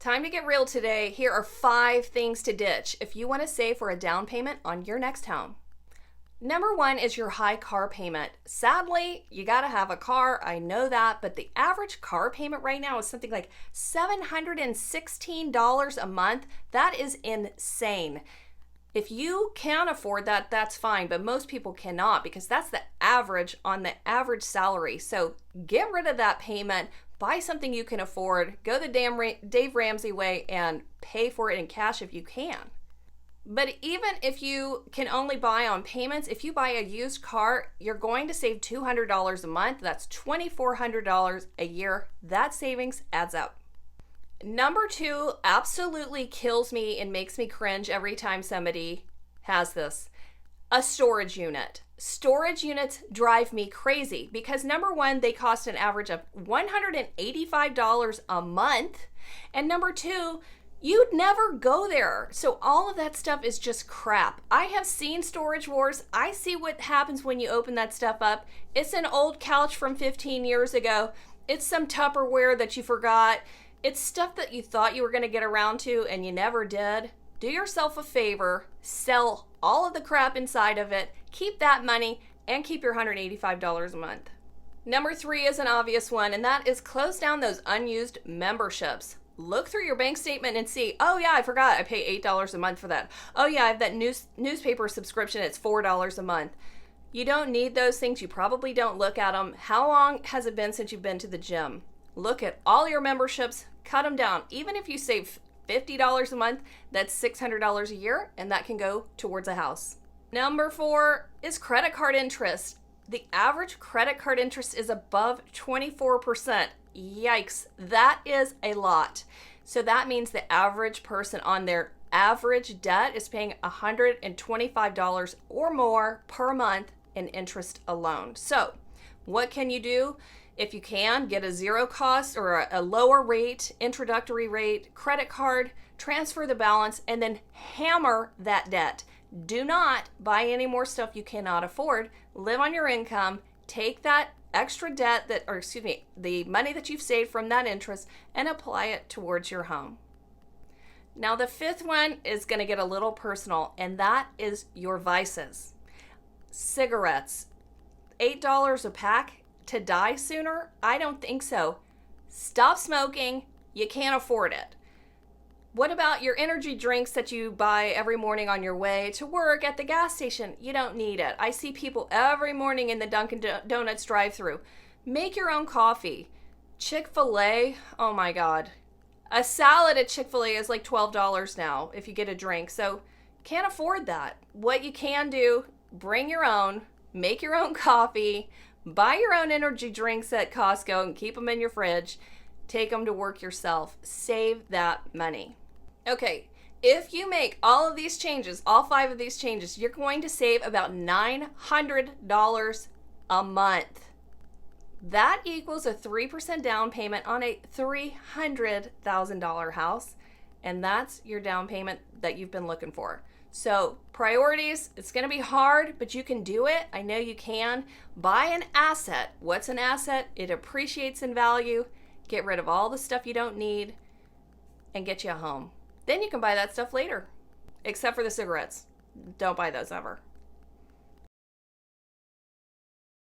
Time to get real today. Here are 5 things to ditch if you want to save for a down payment on your next home. Number 1 is your high car payment. Sadly, you got to have a car. I know that, but the average car payment right now is something like $716 a month. That is insane. If you can afford that, that's fine, but most people cannot because that's the average on the average salary. So get rid of that payment. Buy something you can afford. Go the damn Dave Ramsey way and pay for it in cash if you can. But even if you can only buy on payments, if you buy a used car, you're going to save $200 a month. That's $2,400 a year. That savings adds up. Number 2 absolutely kills me and makes me cringe every time somebody has this. A storage unit. Storage units drive me crazy because number 1, they cost an average of $185 a month. And number 2, you'd never go there. So all of that stuff is just crap. I have seen storage wars. I see what happens when you open that stuff up. It's an old couch from 15 years ago. It's some Tupperware that you forgot. It's stuff that you thought you were going to get around to and you never did. Do yourself a favor, sell all of the crap inside of it, keep that money, and keep your $185 a month. Number 3 is an obvious one, and that is close down those unused memberships. Look through your bank statement and see, oh yeah, I forgot I pay $8 a month for that. Oh yeah, I have that newspaper subscription, it's $4 a month. You don't need those things, you probably don't look at them. How long has it been since you've been to the gym? Look at all your memberships, cut them down. Even if you save $50 a month, that's $600 a year, and that can go towards a house. Number 4 is credit card interest. The average credit card interest is above 24%. Yikes, that is a lot. So that means the average person on their average debt is paying $125 or more per month in interest alone. So what can you do? If you can, get a zero cost or a lower rate, introductory rate, credit card, transfer the balance, and then hammer that debt. Do not buy any more stuff you cannot afford. Live on your income. Take that extra debt the money that you've saved from that interest and apply it towards your home. Now the 5th one is going to get a little personal, and that is your vices. Cigarettes, $8 a pack. To die sooner? I don't think so. Stop smoking. You can't afford it. What about your energy drinks that you buy every morning on your way to work at the gas station? You don't need it. I see people every morning in the Dunkin' Donuts drive-thru. Make your own coffee. Chick-fil-A, oh my God. A salad at Chick-fil-A is like $12 now if you get a drink. So can't afford that. What you can do, bring your own, make your own coffee, buy your own energy drinks at Costco and keep them in your fridge. Take them to work yourself. Save that money. Okay, if you make all of these changes, all 5 of these changes, you're going to save about $900 a month. That equals a 3% down payment on a $300,000 house, and that's your down payment that you've been looking for. So priorities, it's going to be hard, but you can do it. I know you can. Buy an asset. What's an asset? It appreciates in value. Get rid of all the stuff you don't need and get you a home. Then you can buy that stuff later, except for the cigarettes. Don't buy those ever.